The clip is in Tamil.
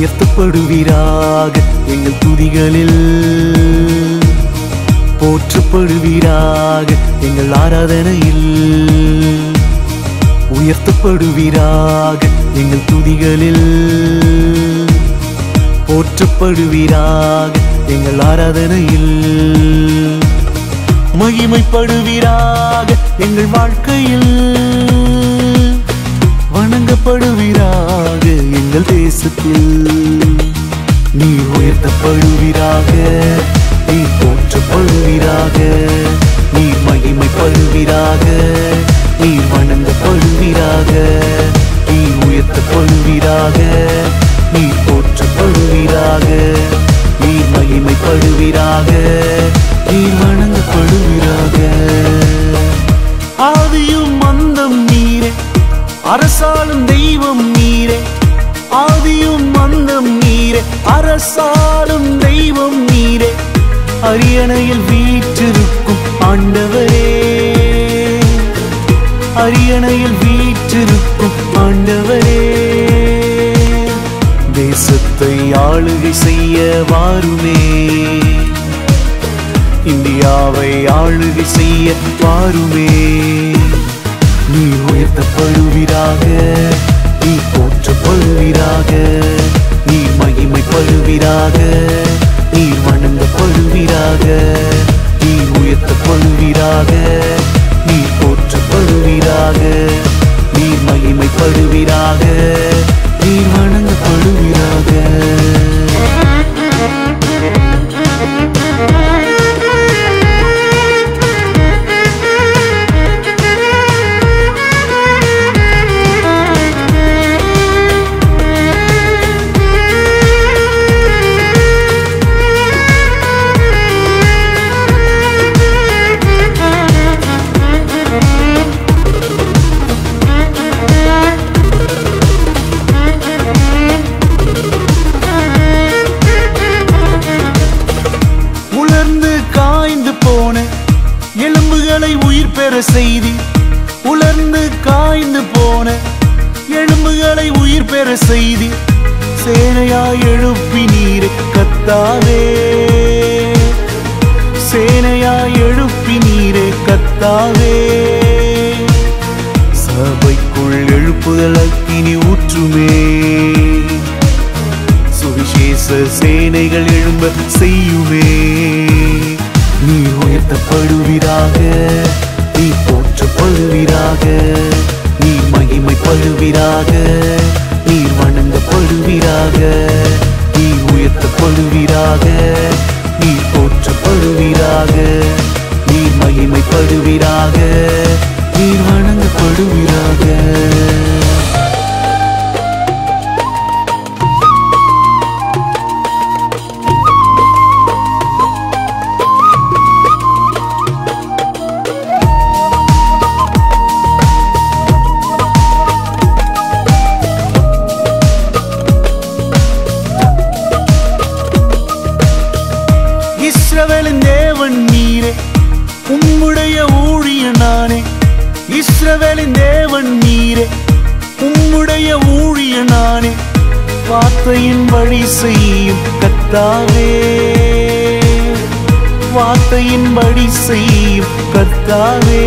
உயர்த்தப்படுவீராக எங்கள் துதிகளில், போற்றப்படுவீராக எங்கள் ஆராதனையில், உயர்த்தப்படுவீராக எங்கள் துதிகளில், போற்றப்படுவீராக எங்கள் ஆராதனையில், மகிமைப்படுவீராக எங்கள் வாழ்க்கையில், வணங்கப்படுவீராக எங்கள் தேசத்தில். நீ உயர்த்தப்படுவீராக, நீ போற்றப்படுவீராக, நீ மகிமைப்படுவீராக, நீ வணங்கப்படுவீராக, நீ உயர்த்தப்படுவீராக, நீ போற்றப்படுவீராக, நீ மகிமைப்படுவீராக, நீ வணங்கப்படுவீராக. ஆதியும் அந்தம் நீரே, அரசாளும் தெய்வம் நீரே, ஆதியும் அந்தம் நீரே, அரசாளும் தெய்வம் நீரே, அரியணையில் வீற்றிருக்கும் ஆண்டவரே, அரியணையில் வீற்றிருக்கும் ஆண்டவரே, தேசத்தை ஆளுகை செய்ய வாருமே, இந்தியாவை ஆளுகை செய்ய வாருமே. நீ உயர்த்தப்படுவீராக, நீ போற்றப்படுவீராக, நீ மகிமைப்படுவீராக, நீ வணங்கப்படுவீராக, நீ உயர்த்தப்படுவீராக, நீ போற்றப்படுவீராக, நீ மகிமைப்படுவீராக, நீ வணங்கப்படுவீராக. செய்தி உலர்ந்து காய்ந்து போன எலும்புகளை உயிர் பெற செய்தி, சேனையாய் எழுப்பி நீரே கர்த்தாவே, சேனையாய் எழுப்பி நீரே கர்த்தாவே, சபைக்குள் எழுப்புதல் அக்கினி ஊற்றுமே, சுவிசேஷ சேனைகள் எழும்ப செய்யுமே. நீ உயர்த்தப்படுவீராக, நீ போற்றப்படுவீராக, நீ மகிமைப்படுவீராக, நீ வணங்கப்படுவீராக, நீ உயர்த்தப்படுவீராக, நீ போற்றப்படுவீராக, நீ மகிமைப்படுவீராக, நீ வணங்கப்படுவீராக. இஸ்ரவேலின் தேவன் நீரே, உம்முடைய ஊழியனானே, இஸ்ரவேலின் தேவன் நீரே, உம்முடைய ஊழியனானே, வார்த்தையின் வழி செய்யும் கர்த்தாவே, வார்த்தையின் வழி செய்யும் கர்த்தாவே,